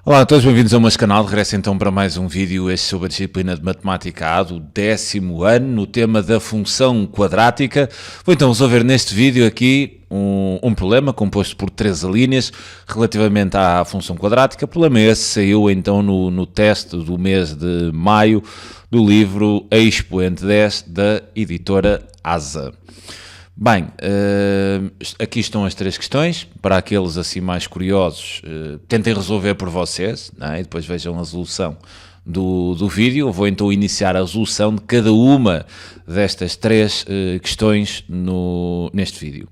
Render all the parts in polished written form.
Olá a todos, bem-vindos ao meu canal. Regresso então para mais um vídeo, este sobre a disciplina de Matemática A do 10º ano, no tema da função quadrática. Vou então resolver neste vídeo aqui um problema composto por 13 linhas relativamente à função quadrática. O problema esse saiu então no teste do mês de maio do livro Expoente 10 da editora ASA. Bem, aqui estão as três questões, para aqueles assim mais curiosos, tentem resolver por vocês, não é? E depois vejam a resolução do vídeo. Eu vou então iniciar a resolução de cada uma destas três questões neste vídeo.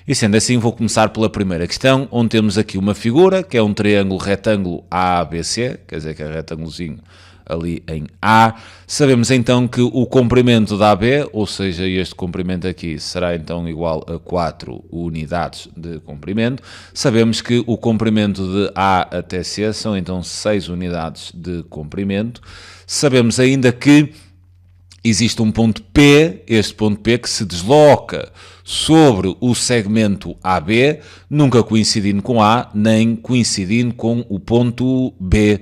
E sendo assim, vou começar pela primeira questão, onde temos aqui uma figura, que é um triângulo retângulo ABC, quer dizer que é retângulozinho ali em A. Sabemos então que o comprimento da AB, ou seja, este comprimento aqui, será então igual a 4 unidades de comprimento. Sabemos que o comprimento de A até C são então 6 unidades de comprimento. Sabemos ainda que existe um ponto P, este ponto P que se desloca sobre o segmento AB, nunca coincidindo com A, nem coincidindo com o ponto B.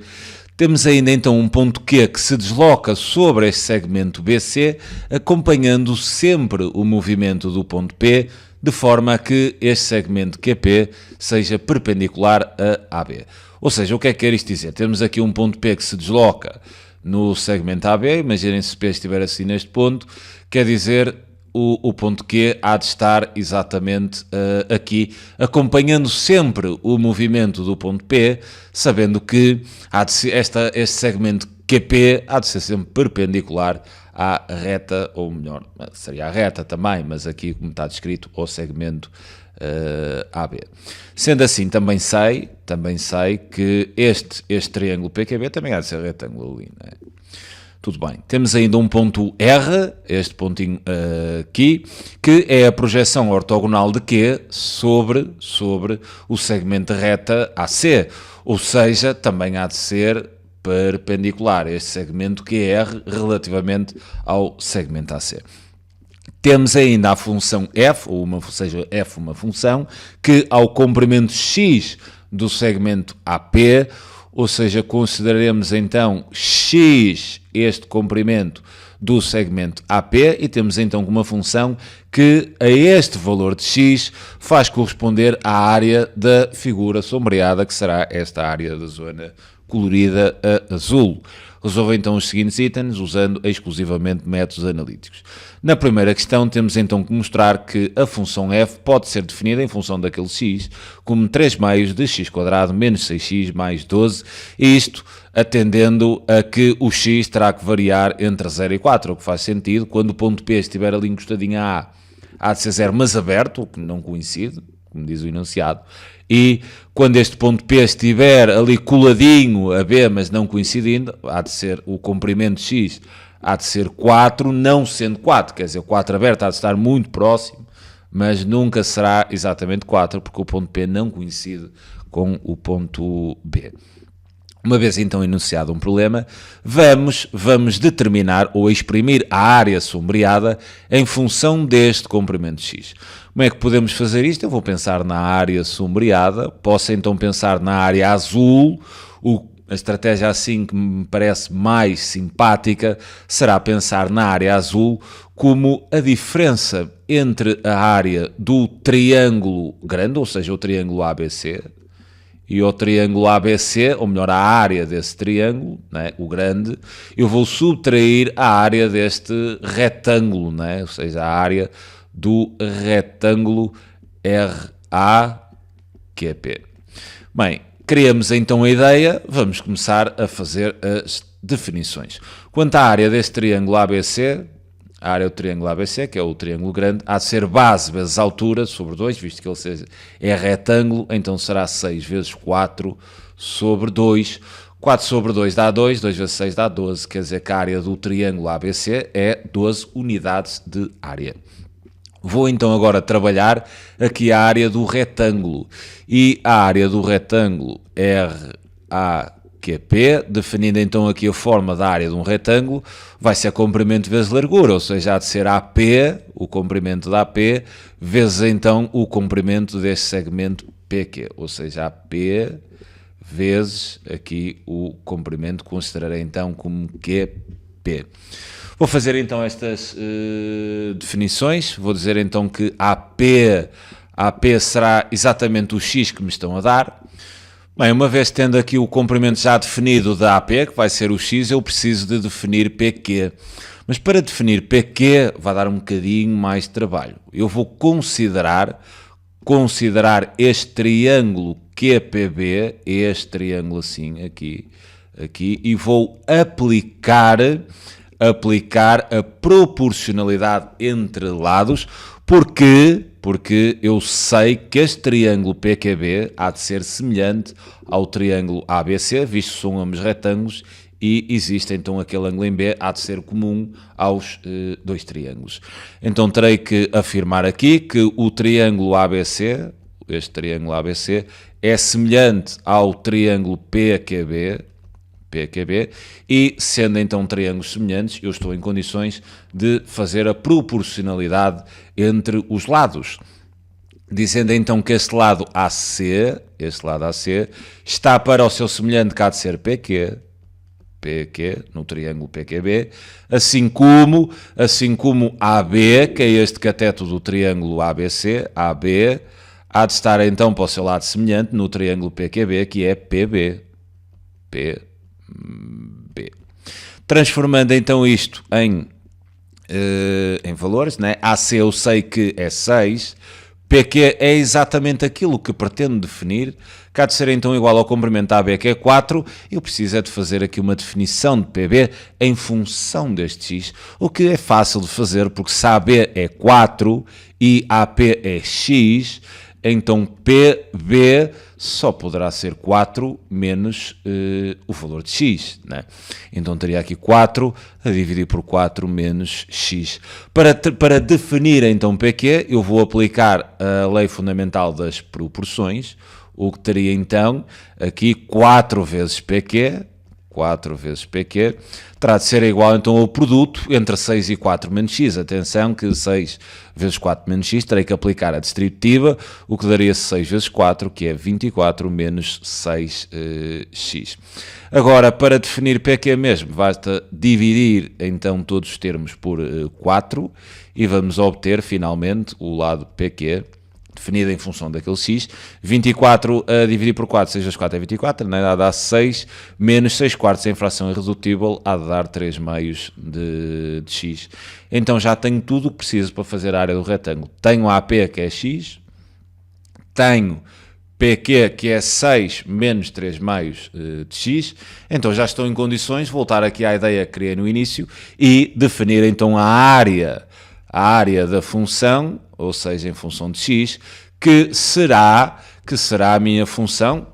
Temos ainda então um ponto Q que se desloca sobre este segmento BC, acompanhando sempre o movimento do ponto P, de forma a que este segmento QP seja perpendicular a AB. Ou seja, o que é que quer isto dizer? Temos aqui um ponto P que se desloca no segmento AB, imaginem se P estiver assim neste ponto, quer dizer o ponto Q há de estar exatamente aqui, acompanhando sempre o movimento do ponto P, sabendo que este segmento QP há de ser sempre perpendicular à reta, ou melhor, seria a reta também, mas aqui como está descrito, ao segmento AB. Sendo assim, também sei que este triângulo PQB também há de ser retângulo ali, não é? Tudo bem. Temos ainda um ponto R, este pontinho aqui, que é a projeção ortogonal de Q sobre o segmento reta AC, ou seja, também há de ser perpendicular este segmento QR relativamente ao segmento AC. Temos ainda a função f, seja f uma função, que ao comprimento x do segmento AP, ou seja, consideraremos então x este comprimento do segmento AP e temos então uma função que a este valor de x faz corresponder à área da figura sombreada, que será esta área da zona colorida a azul. Resolva então os seguintes itens usando exclusivamente métodos analíticos. Na primeira questão temos então que mostrar que a função f pode ser definida em função daquele x como 3 meios de x² menos 6x mais 12, isto atendendo a que o x terá que variar entre 0 e 4, o que faz sentido. Quando o ponto P estiver ali encostadinho a A, há de ser 0, mas aberto, o que não coincide, como diz o enunciado, e quando este ponto P estiver ali coladinho a B, mas não coincidindo, há de ser o comprimento x, há de ser 4, não sendo 4, quer dizer, 4 aberto há de estar muito próximo, mas nunca será exatamente 4, porque o ponto P não coincide com o ponto B. Uma vez então enunciado um problema, vamos determinar ou exprimir a área sombreada em função deste comprimento x. Como é que podemos fazer isto? Eu vou pensar na área sombreada, posso então pensar na área azul. A estratégia assim que me parece mais simpática será pensar na área azul como a diferença entre a área do triângulo grande, ou seja, o triângulo ABC, e o triângulo ABC, ou melhor, a área desse triângulo, né, o grande, eu vou subtrair a área deste retângulo, né, ou seja, a área do retângulo RAQP. Bem, criamos então a ideia, vamos começar a fazer as definições. Quanto à área deste triângulo ABC, a área do triângulo ABC, que é o triângulo grande, há de ser base vezes altura sobre 2, visto que ele é retângulo, então será 6 vezes 4 sobre 2. 4 sobre 2 dá 2, 2 vezes 6 dá 12, quer dizer que a área do triângulo ABC é 12 unidades de área. Vou então agora trabalhar aqui a área do retângulo, e a área do retângulo RAQP, definindo então aqui a forma da área de um retângulo, vai ser comprimento vezes largura, ou seja, há de ser AP, o comprimento da AP, vezes então o comprimento deste segmento PQ, ou seja, AP vezes aqui o comprimento, considerarei então como QP. Vou fazer então estas definições, vou dizer então que AP será exatamente o X que me estão a dar. Bem, uma vez tendo aqui o comprimento já definido da AP, que vai ser o X, eu preciso de definir PQ. Mas para definir PQ vai dar um bocadinho mais de trabalho. Eu vou considerar este triângulo QPB, este triângulo assim, aqui, e vou aplicar a proporcionalidade entre lados, porque eu sei que este triângulo PQB há de ser semelhante ao triângulo ABC, visto que são ambos retângulos, e existe então aquele ângulo em B, há de ser comum aos dois triângulos. Então terei que afirmar aqui que o triângulo ABC, este triângulo ABC, é semelhante ao triângulo PQB, e sendo então triângulos semelhantes, eu estou em condições de fazer a proporcionalidade entre os lados. Dizendo então que este lado AC está para o seu semelhante que há de ser PQ, no triângulo PQB, assim como AB, que é este cateto do triângulo ABC, AB, há de estar então para o seu lado semelhante no triângulo PQB, que é PB. Transformando então isto em valores, né? AC eu sei que é 6, PQ é exatamente aquilo que pretendo definir, que há de ser então igual ao comprimento AB, que é 4, eu preciso de fazer aqui uma definição de PB em função deste X, o que é fácil de fazer, porque se AB é 4 e AP é X, então PB só poderá ser 4 menos o valor de X, né? Então teria aqui 4 a dividir por 4 menos X. Para definir então PQ, eu vou aplicar a lei fundamental das proporções, o que teria então aqui 4 vezes PQ, terá de ser igual então ao produto entre 6 e 4 menos x. Atenção que 6 vezes 4 menos x terei que aplicar a distributiva, o que daria 6 vezes 4, que é 24 menos 6x. Agora, para definir PQ mesmo, basta dividir então todos os termos por 4 e vamos obter finalmente o lado PQ, definida em função daquele x, 24 a dividir por 4, 6 vezes 4 é 24, né? Há de dar 6, menos 6 quartos em fração irredutível, há de dar 3 meios de x. Então já tenho tudo o que preciso para fazer a área do retângulo. Tenho a AP, que é x, tenho PQ, que é 6 menos 3 meios de x, então já estou em condições de voltar aqui à ideia que criei no início e definir então a área da função, ou seja, em função de x, que será a minha função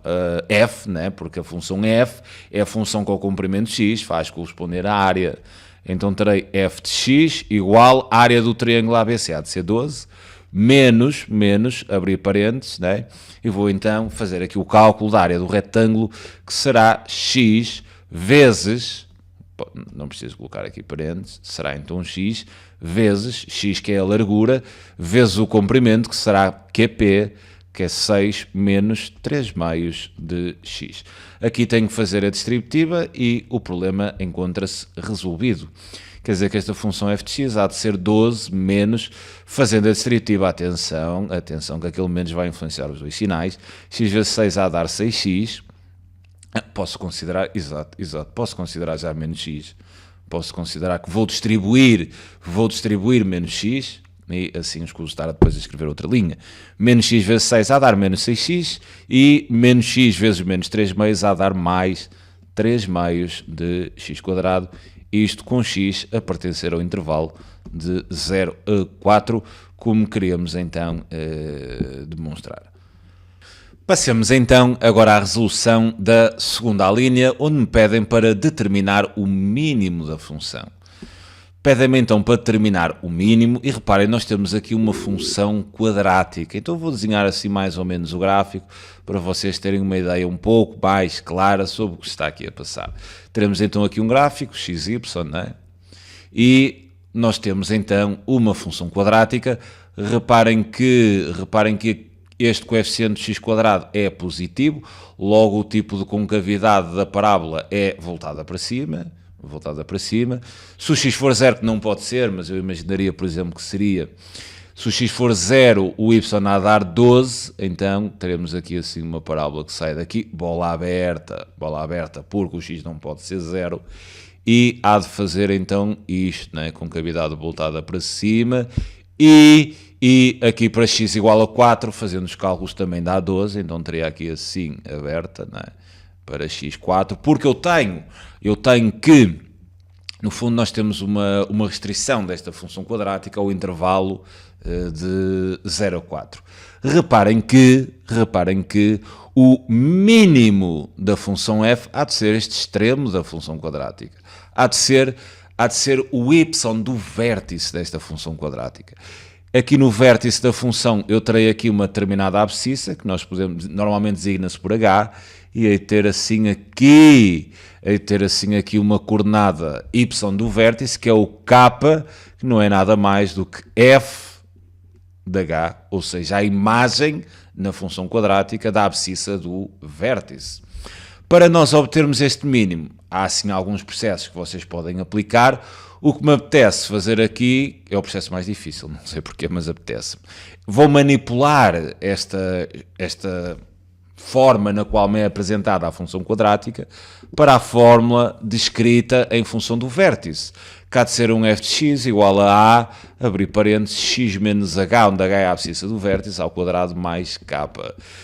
f, né? Porque a função f é a função com o comprimento x, faz corresponder à área. Então terei f de x igual à área do triângulo ABC, há de ser 12, menos, abrir parênteses, né? E vou então fazer aqui o cálculo da área do retângulo, que será x vezes, não preciso colocar aqui parênteses, será então x vezes x, que é a largura, vezes o comprimento, que será QP, que é 6 menos 3 meios de x. Aqui tenho que fazer a distributiva e o problema encontra-se resolvido. Quer dizer que esta função f de x há de ser 12 menos, fazendo a distributiva, atenção que aquele menos vai influenciar os dois sinais, x vezes 6 há de dar 6x, posso considerar, exato, posso considerar já menos x, posso considerar que vou distribuir menos x, e assim escuso estar depois a escrever outra linha. Menos x vezes 6 a dar menos 6x, e menos x vezes menos 3 meios a dar mais 3 meios de x quadrado, isto com x a pertencer ao intervalo de 0 a 4, como queríamos então demonstrar. Passemos então agora à resolução da segunda linha, onde me pedem para determinar o mínimo da função. Pedem-me então para determinar o mínimo, e reparem, nós temos aqui uma função quadrática, então vou desenhar assim mais ou menos o gráfico, para vocês terem uma ideia um pouco mais clara sobre o que está aqui a passar. Teremos então aqui um gráfico, xy, né? E nós temos então uma função quadrática. Reparem que este coeficiente de x² é positivo, logo o tipo de concavidade da parábola é voltada para cima. Se o x for 0, que não pode ser, mas eu imaginaria, por exemplo, que seria, se o x for 0, o y há de dar 12, então teremos aqui assim uma parábola que sai daqui, bola aberta, porque o x não pode ser 0, e há de fazer então isto, né? Concavidade voltada para cima, e aqui para x igual a 4, fazendo os cálculos também dá 12, então teria aqui assim aberta, né? Para x4, porque eu tenho que, no fundo nós temos uma restrição desta função quadrática ao intervalo de 0 a 4. Reparem que o mínimo da função f há de ser este extremo da função quadrática. Há de ser o y do vértice desta função quadrática. Aqui no vértice da função eu terei aqui uma determinada abscissa, que nós normalmente designa-se por h, e hei de ter assim aqui uma coordenada y do vértice, que é o k, que não é nada mais do que f de h, ou seja, a imagem na função quadrática da abscissa do vértice. Para nós obtermos este mínimo, há assim alguns processos que vocês podem aplicar. O que me apetece fazer aqui é o processo mais difícil, não sei porquê, mas apetece. Vou manipular esta forma na qual me é apresentada a função quadrática para a fórmula descrita em função do vértice, que há de ser um f de x igual a a, abrir parênteses, x menos h, onde h é a abscissa do vértice, ao quadrado mais k.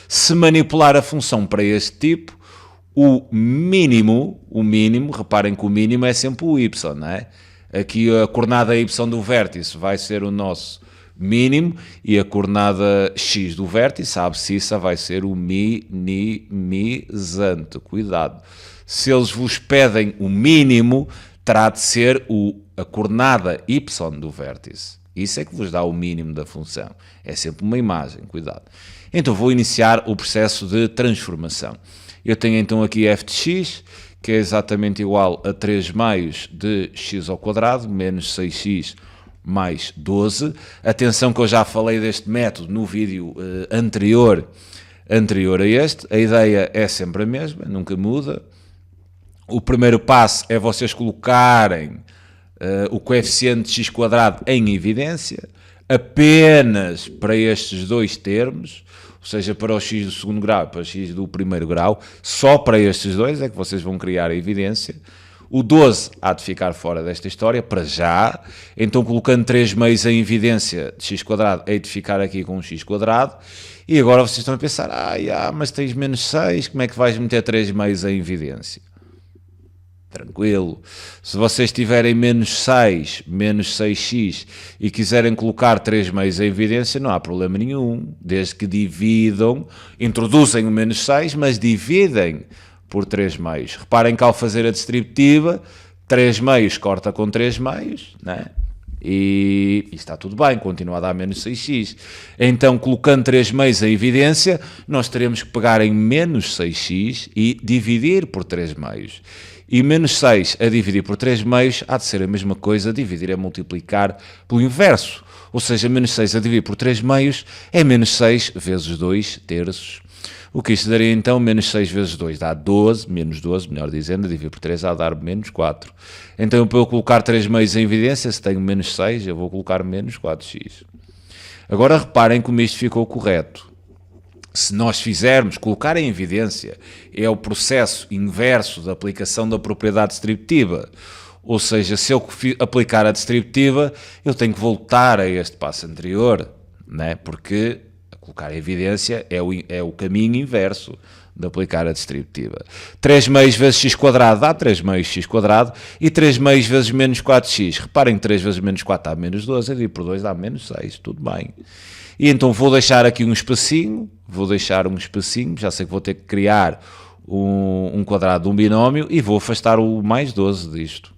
Se manipular a função para este tipo, o mínimo, reparem que o mínimo é sempre o y, não é? Aqui a coordenada y do vértice vai ser o nosso mínimo e a coordenada x do vértice, a abscissa, vai ser o minimizante. Cuidado. Se eles vos pedem o mínimo, terá de ser a coordenada y do vértice. Isso é que vos dá o mínimo da função. É sempre uma imagem, cuidado. Então vou iniciar o processo de transformação. Eu tenho então aqui f de x, que é exatamente igual a 3 meios de x ao quadrado, menos 6x mais 12. Atenção que eu já falei deste método no vídeo anterior a este. A ideia é sempre a mesma, nunca muda. O primeiro passo é vocês colocarem o coeficiente de x² em evidência, apenas para estes dois termos, ou seja, para o x do segundo grau e para o x do primeiro grau, só para estes dois é que vocês vão criar a evidência. O 12 há de ficar fora desta história, para já. Então, colocando 3 meios em evidência de x², hei de ficar aqui com um x². E agora vocês estão a pensar, mas tens menos 6, como é que vais meter 3 meios em evidência? Tranquilo. Se vocês tiverem menos 6, menos 6x e quiserem colocar 3 meios em evidência, não há problema nenhum. Desde que dividam, introduzem o menos 6, mas dividem por 3 meios. Reparem que ao fazer a distributiva, 3 meios corta com 3 meios, né? E está tudo bem, continua a dar menos 6x. Então, colocando 3 meios em evidência, nós teremos que pegar em menos 6x e dividir por 3 meios. E menos 6 a dividir por 3 meios há de ser a mesma coisa, dividir é multiplicar pelo inverso. Ou seja, menos 6 a dividir por 3 meios é menos 6 vezes 2 terços. O que isto daria então? Menos 6 vezes 2 dá 12, menos 12, melhor dizendo, dividir por 3 há de dar menos 4. Então, para eu colocar 3 meios em evidência, se tenho menos 6, eu vou colocar menos 4x. Agora reparem como isto ficou correto. Se nós fizermos, colocar em evidência, é o processo inverso da aplicação da propriedade distributiva. Ou seja, se eu aplicar a distributiva, eu tenho que voltar a este passo anterior, né? Porque colocar em evidência é o caminho inverso de aplicar a distributiva. 3 meios vezes x² dá 3 meios x², e 3 meios vezes menos 4x. Reparem que 3 vezes menos 4 dá menos 12, e dividir por 2 dá menos 6, tudo bem. E então vou deixar aqui um espacinho, já sei que vou ter que criar um quadrado de um binómio e vou afastar o mais 12 disto.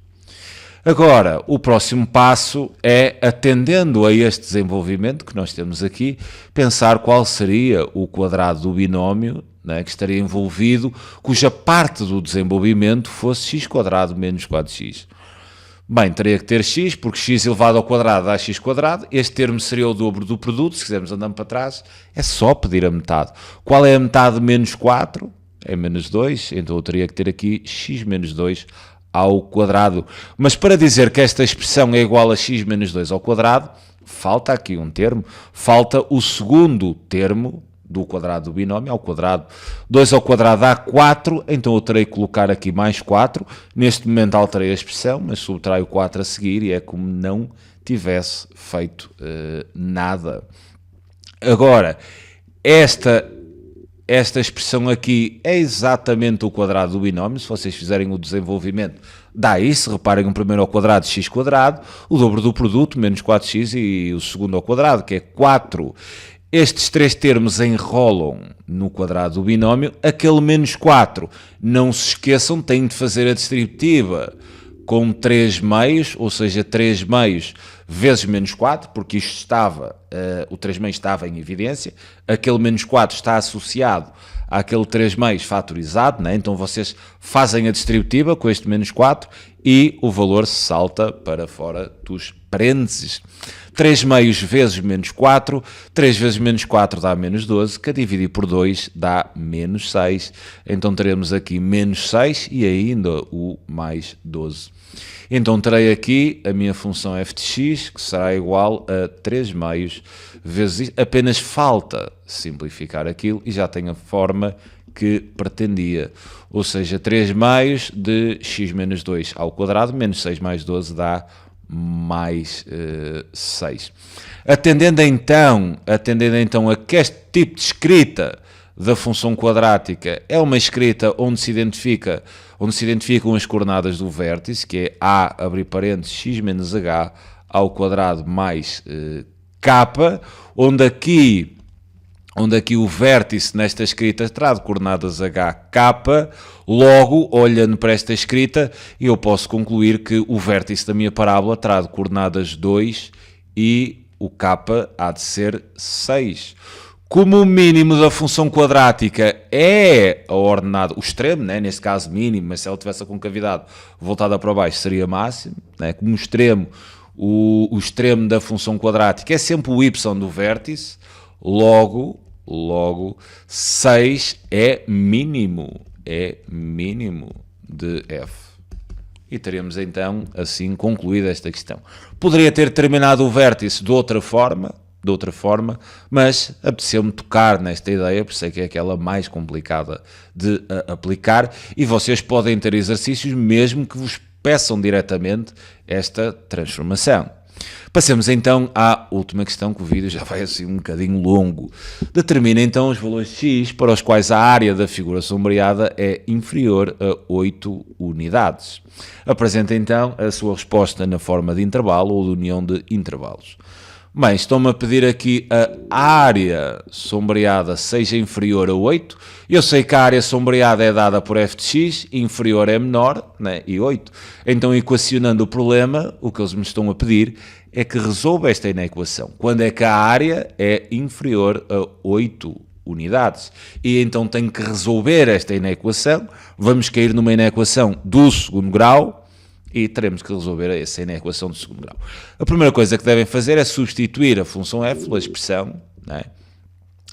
Agora, o próximo passo é, atendendo a este desenvolvimento que nós temos aqui, pensar qual seria o quadrado do binómio, né, que estaria envolvido, cuja parte do desenvolvimento fosse x² menos 4x. Bem, teria que ter x, porque x elevado ao quadrado dá x quadrado. Este termo seria o dobro do produto. Se quisermos andar para trás, é só pedir a metade. Qual é a metade de menos 4? É menos 2. Então eu teria que ter aqui x menos 2 ao quadrado. Mas para dizer que esta expressão é igual a x menos 2 ao quadrado, falta aqui um termo. Falta o segundo termo do quadrado do binómio ao quadrado. 2 ao quadrado dá 4, então eu terei que colocar aqui mais 4. Neste momento alterei a expressão, mas subtraio 4 a seguir e é como não tivesse feito nada. Agora, esta expressão aqui é exatamente o quadrado do binómio. Se vocês fizerem o desenvolvimento, dá isso. Reparem, o primeiro ao quadrado, x quadrado, o dobro do produto, menos 4x, e o segundo ao quadrado, que é 4. Estes três termos enrolam no quadrado do binómio. Aquele menos 4, não se esqueçam, têm de fazer a distributiva com 3 meios, ou seja, 3 meios vezes menos 4, porque isto estava, o 3 meios estava em evidência, aquele menos 4 está associado àquele 3 meios fatorizado, né? Então vocês fazem a distributiva com este menos 4 e o valor salta para fora dos parênteses. 3 meios vezes menos 4, 3 vezes menos 4 dá menos 12, que a dividir por 2 dá menos 6. Então teremos aqui menos 6 e ainda o mais 12. Então terei aqui a minha função f de x, que será igual a 3 meios vezes... Apenas falta simplificar aquilo e já tenho a forma que pretendia. Ou seja, 3 meios de x menos 2 ao quadrado, menos 6 mais 12 dá mais 6. Atendendo então a que este tipo de escrita da função quadrática é uma escrita onde se identificam as coordenadas do vértice, que é a, abrir parênteses, x menos h ao quadrado mais k, onde aqui o vértice nesta escrita terá de coordenadas h, k. Logo, olhando para esta escrita, eu posso concluir que o vértice da minha parábola terá de coordenadas 2 e o k há de ser 6. Como o mínimo da função quadrática é a ordenada, o extremo, né? Neste caso mínimo, mas se ela tivesse a concavidade voltada para baixo seria máximo, né? Como o extremo, o extremo da função quadrática é sempre o y do vértice, logo 6 é mínimo de f. E teremos então assim concluída esta questão. Poderia ter terminado o vértice de outra forma, mas apeteceu-me tocar nesta ideia, por isso é que é aquela mais complicada de aplicar, e vocês podem ter exercícios mesmo que vos peçam diretamente esta transformação. Passemos então à última questão, que o vídeo já vai assim um bocadinho longo. Determina então os valores de x para os quais a área da figura sombreada é inferior a 8 unidades. Apresenta então a sua resposta na forma de intervalo ou de união de intervalos. Bem, estão-me a pedir aqui a área sombreada seja inferior a 8. Eu sei que a área sombreada é dada por f de x, inferior é menor, né, e 8. Então, equacionando o problema, o que eles me estão a pedir é que resolva esta inequação. Quando é que a área é inferior a 8 unidades? E então tenho que resolver esta inequação. Vamos cair numa inequação do segundo grau, e teremos que resolver essa inequação do segundo grau. A primeira coisa que devem fazer é substituir a função f pela expressão, não é?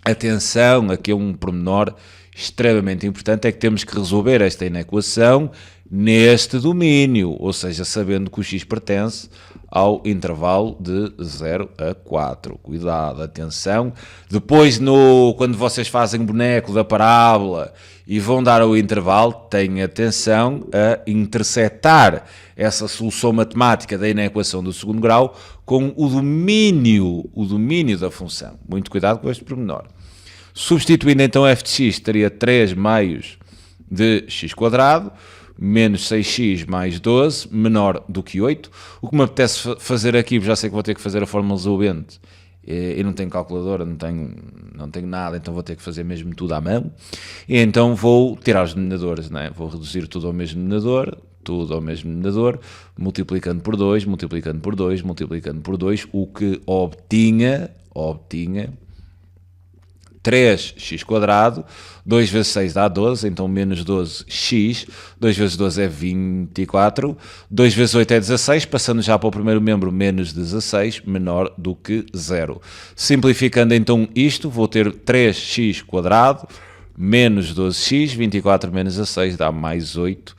Atenção, aqui é um pormenor extremamente importante, é que temos que resolver esta inequação neste domínio, ou seja, sabendo que o x pertence ao intervalo de 0 a 4. Cuidado, atenção. Depois, quando vocês fazem o boneco da parábola e vão dar o intervalo, tenham atenção a intersetar essa solução matemática da inequação do segundo grau com o domínio da função. Muito cuidado com este pormenor. Substituindo então f de x, teria 3 meios de x quadrado, menos 6x mais 12, menor do que 8. O que me apetece fazer aqui, já sei que vou ter que fazer a fórmula resolvente, e não tenho calculadora, não tenho nada, então vou ter que fazer mesmo tudo à mão. E então vou tirar os denominadores, né? Vou reduzir tudo ao mesmo denominador, multiplicando por 2, multiplicando por 2, multiplicando por 2, o que obtinha 3x², 2 vezes 6 dá 12, então menos 12x, 2 vezes 12 é 24, 2 vezes 8 é 16, passando já para o primeiro membro, menos 16, menor do que 0. Simplificando então isto, vou ter 3x², menos 12x, 24 menos 16 dá mais 8,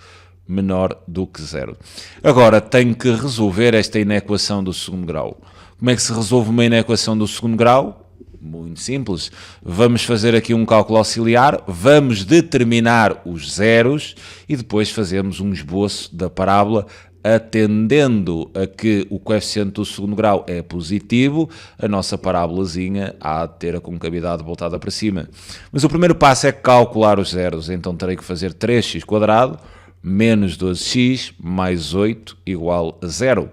menor do que 0. Agora tenho que resolver esta inequação do segundo grau. Como é que se resolve uma inequação do segundo grau? Muito simples. Vamos fazer aqui um cálculo auxiliar, vamos determinar os zeros e depois fazemos um esboço da parábola atendendo a que o coeficiente do segundo grau é positivo, a nossa parábolazinha há de ter a concavidade voltada para cima. Mas o primeiro passo é calcular os zeros, então terei que fazer 3x² menos 12x mais 8 igual a 0.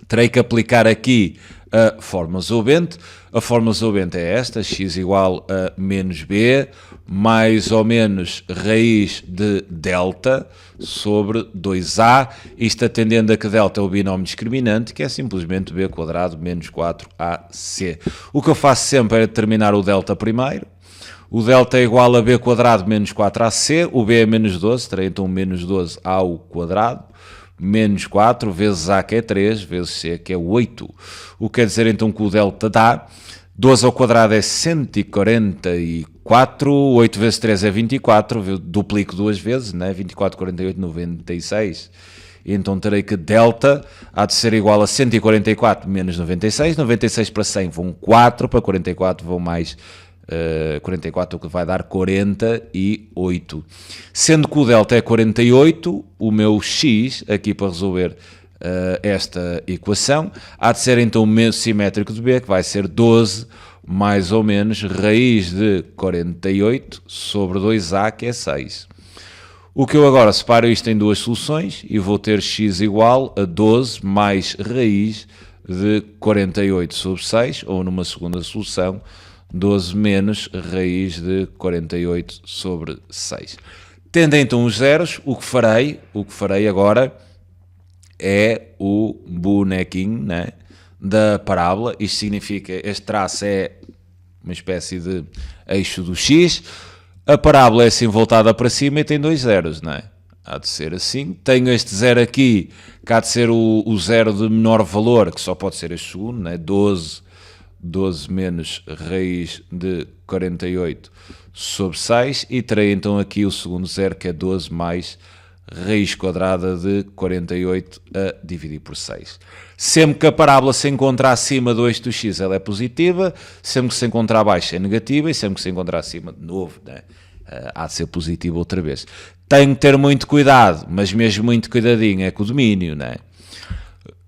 Terei que aplicar aqui a fórmula Zobente. A fórmula Zobente é esta, x igual a menos b, mais ou menos raiz de delta sobre 2a, isto atendendo a que delta é o binómio discriminante, que é simplesmente b² menos 4ac. O que eu faço sempre é determinar o delta primeiro. O delta é igual a b² menos 4ac, o b é menos 12, terei então menos 12 ao quadrado, menos 4 vezes a, que é 3, vezes c, que é 8. O que quer dizer então que o delta dá 12 ao quadrado é 144, 8 vezes 3 é 24, eu duplico duas vezes, né? 24, 48, 96. E então terei que delta há de ser igual a 144 menos 96, 96 para 100 vão 4, para 44 vão mais 44, o que vai dar 48. Sendo que o delta é 48, o meu x, aqui para resolver esta equação, há de ser então o meio simétrico de b, que vai ser 12 mais ou menos raiz de 48 sobre 2a, que é 6. O que eu agora separo isto em duas soluções e vou ter x igual a 12 mais raiz de 48 sobre 6, ou numa segunda solução, 12 menos raiz de 48 sobre 6. Tendo então os zeros, o que farei agora é o bonequinho, né, da parábola. Isto significa, este traço é uma espécie de eixo do x, a parábola é assim voltada para cima e tem dois zeros, não é? Há de ser assim. Tenho este zero aqui, que há de ser o zero de menor valor, que só pode ser este segundo, né? 12 menos raiz de 48 sobre 6, e terei então aqui o segundo zero, que é 12 mais raiz quadrada de 48 a dividir por 6. Sempre que a parábola se encontra acima do eixo do x, ela é positiva, sempre que se encontra abaixo é negativa, e sempre que se encontra acima, de novo, né, há de ser positiva outra vez. Tenho que ter muito cuidado, mas mesmo muito cuidadinho, é com o domínio, né?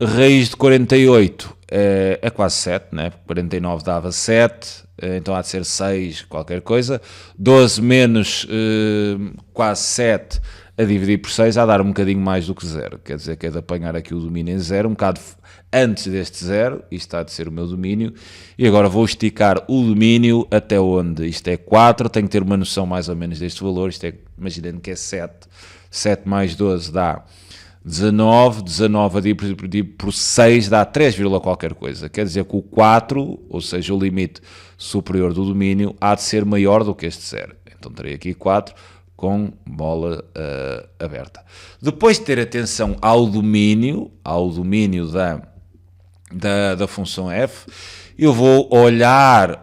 Raiz de 48 é quase 7, né? 49 dava 7, então há de ser 6 qualquer coisa. 12 menos quase 7 a dividir por 6 há a dar um bocadinho mais do que 0. Quer dizer que é de apanhar aqui o domínio em 0, um bocado antes deste 0, isto há de ser o meu domínio. E agora vou esticar o domínio até onde? Isto é 4, tenho que ter uma noção mais ou menos deste valor. Isto é, imaginando que é 7. 7 mais 12 dá 19, 19 a dividir por 6 dá 3, qualquer coisa. Quer dizer que o 4, ou seja, o limite superior do domínio, há de ser maior do que este 0. Então terei aqui 4 com bola aberta. Depois de ter atenção ao domínio da função f, eu vou olhar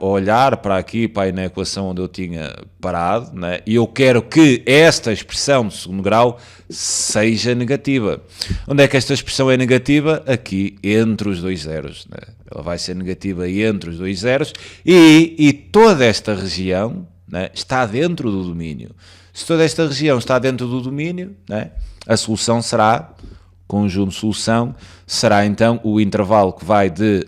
para aqui, para a equação onde eu tinha parado, né? E eu quero que esta expressão de segundo grau seja negativa. Onde é que esta expressão é negativa? Aqui, entre os dois zeros, né? Ela vai ser negativa entre os dois zeros e toda esta região, né, está dentro do domínio. Se toda esta região está dentro do domínio, né, a solução será... conjunto de solução, será então o intervalo que vai de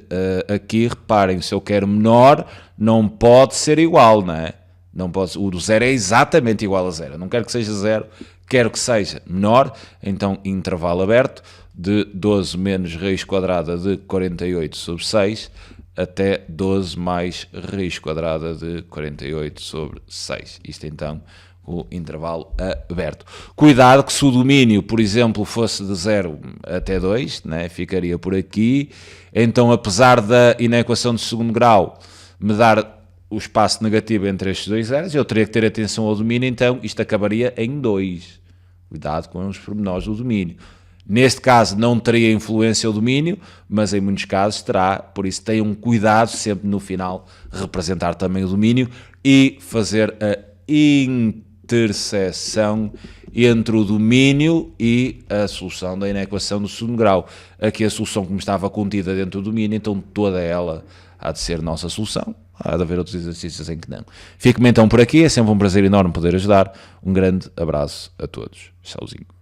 aqui, reparem, se eu quero menor, não pode ser igual, não é? Não pode, o do zero é exatamente igual a zero, não quero que seja zero, quero que seja menor, então intervalo aberto de 12 menos raiz quadrada de 48 sobre 6 até 12 mais raiz quadrada de 48 sobre 6. Isto então o intervalo aberto. Cuidado que se o domínio, por exemplo, fosse de 0 até 2, né, ficaria por aqui. Então, apesar da inequação de segundo grau me dar o espaço negativo entre estes dois zeros, eu teria que ter atenção ao domínio, então isto acabaria em 2. Cuidado com os pormenores do domínio. Neste caso não teria influência o domínio, mas em muitos casos terá, por isso tenham cuidado sempre no final representar também o domínio e fazer a interseção entre o domínio e a solução da inequação do segundo grau. Aqui a solução como estava contida dentro do domínio, então toda ela há de ser nossa solução. Há de haver outros exercícios em que não. Fico-me então por aqui, é sempre um prazer enorme poder ajudar. Um grande abraço a todos. Tchauzinho.